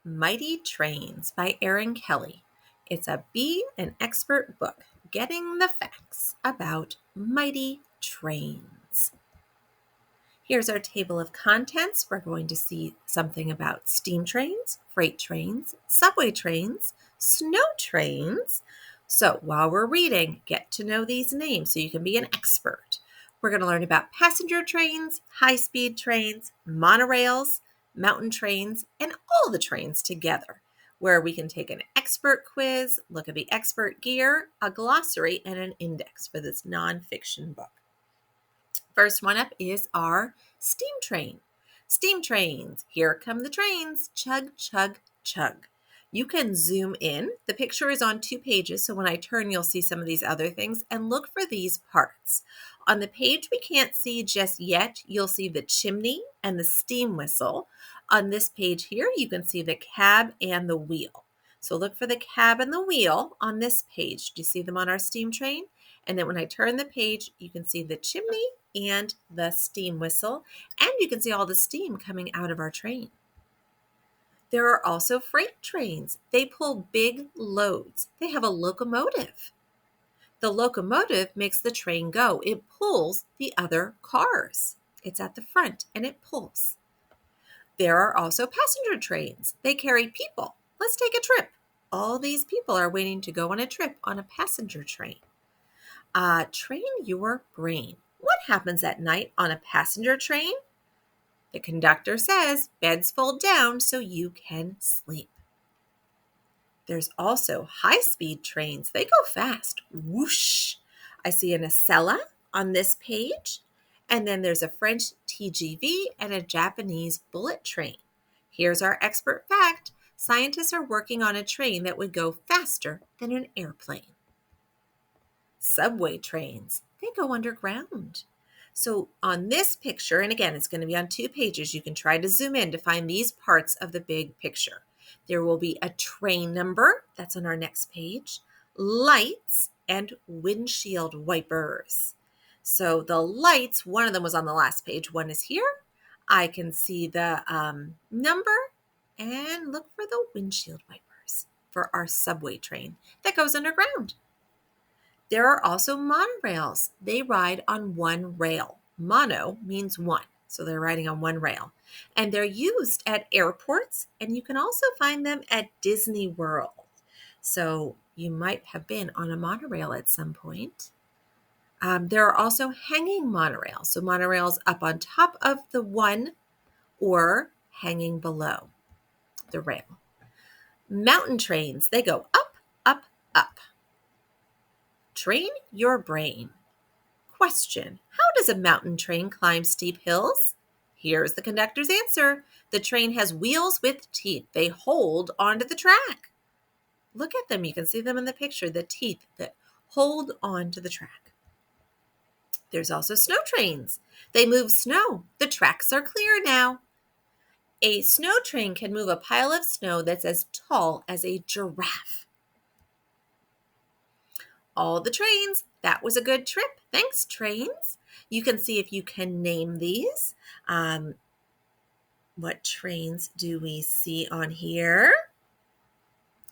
Mighty Trains by Erin Kelly. It's a Be an Expert book, getting the facts about mighty trains. Here's our table of contents. We're going to see something about steam trains, freight trains, subway trains, snow trains. So while we're reading, get to know these names so you can be an expert. We're going to learn about passenger trains, high-speed trains, monorails, mountain trains, and all the trains together, where we can take an expert quiz, look at the expert gear, a glossary, and an index for this nonfiction book. First one up is our steam train. Steam trains. Here come the trains. Chug, chug, chug. You can zoom in. The picture is on 2 pages, so when I turn, you'll see some of these other things, and look for these parts. On the page we can't see just yet, you'll see the chimney and the steam whistle. On this page here, you can see the cab and the wheel. So look for the cab and the wheel on this page. Do you see them on our steam train? And then when I turn the page, you can see the chimney and the steam whistle, and you can see all the steam coming out of our train. There are also freight trains. They pull big loads. They have a locomotive. The locomotive makes the train go. It pulls the other cars. It's at the front and it pulls. There are also passenger trains. They carry people. Let's take a trip. All these people are waiting to go on a trip on a passenger train. Train your brain. What happens at night on a passenger train? The conductor says beds fold down so you can sleep. There's also high-speed trains. They go fast. Whoosh! I see an Acela on this page, and then there's a French TGV and a Japanese bullet train. Here's our expert fact. Scientists are working on a train that would go faster than an airplane. Subway trains, they go underground. So on this picture, and again, it's going to be on 2 pages, you can try to zoom in to find these parts of the big picture. There will be a train number, that's on our next page, lights, and windshield wipers. So the lights, one of them was on the last page, one is here. I can see the number and look for the windshield wipers for our subway train that goes underground. There are also monorails. They ride on one rail. Mono means one, so they're riding on one rail. And they're used at airports, and you can also find them at Disney World. So you might have been on a monorail at some point. There are also hanging monorails. So monorails up on top of the one or hanging below the rail. Mountain trains, they go up, up, up. Train your brain. Question: how does a mountain train climb steep hills? Here's the conductor's answer. The train has wheels with teeth. They hold onto the track. Look at them. You can see them in the picture, the teeth that hold onto the track. There's also snow trains. They move snow. The tracks are clear now. A snow train can move a pile of snow that's as tall as a giraffe. All the trains. That was a good trip. Thanks, trains. You can see if you can name these. What trains do we see on here?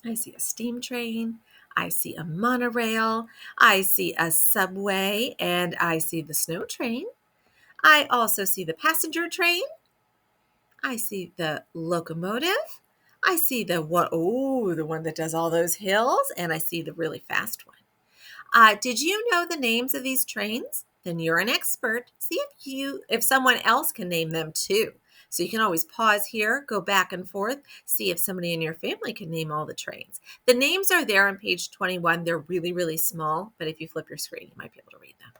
I see a steam train. I see a monorail. I see a subway, and I see the snow train. I also see the passenger train. I see the locomotive. I see the one that does all those hills, and I see the really fast one. Did you know the names of these trains? Then you're an expert. See if someone else can name them too. So you can always pause here, go back and forth, see if somebody in your family can name all the trains. The names are there on page 21. They're really, really small, but if you flip your screen, you might be able to read them.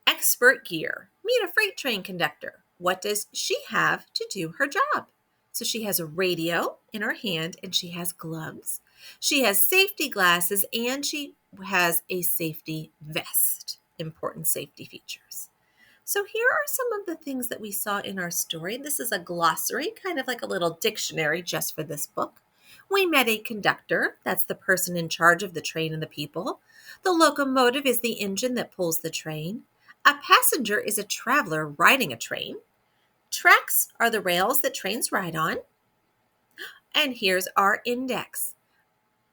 Expert gear. Meet a freight train conductor. What does she have to do her job? So she has a radio in her hand and she has gloves. She has safety glasses and she has a safety vest. Important safety features. So here are some of the things that we saw in our story. This is a glossary, kind of like a little dictionary just for this book. We met a conductor. That's the person in charge of the train and the people. The locomotive is the engine that pulls the train. A passenger is a traveler riding a train. Tracks are the rails that trains ride on. And here's our index.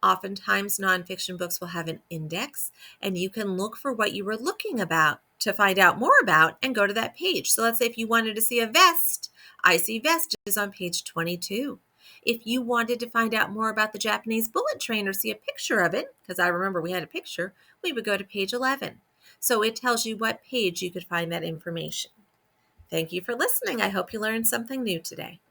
Oftentimes, nonfiction books will have an index, and you can look for what you were looking about to find out more about and go to that page. So let's say if you wanted to see a vest, I See Vest is on page 22. If you wanted to find out more about the Japanese bullet train or see a picture of it, because I remember we had a picture, we would go to page 11. So it tells you what page you could find that information. Thank you for listening. I hope you learned something new today.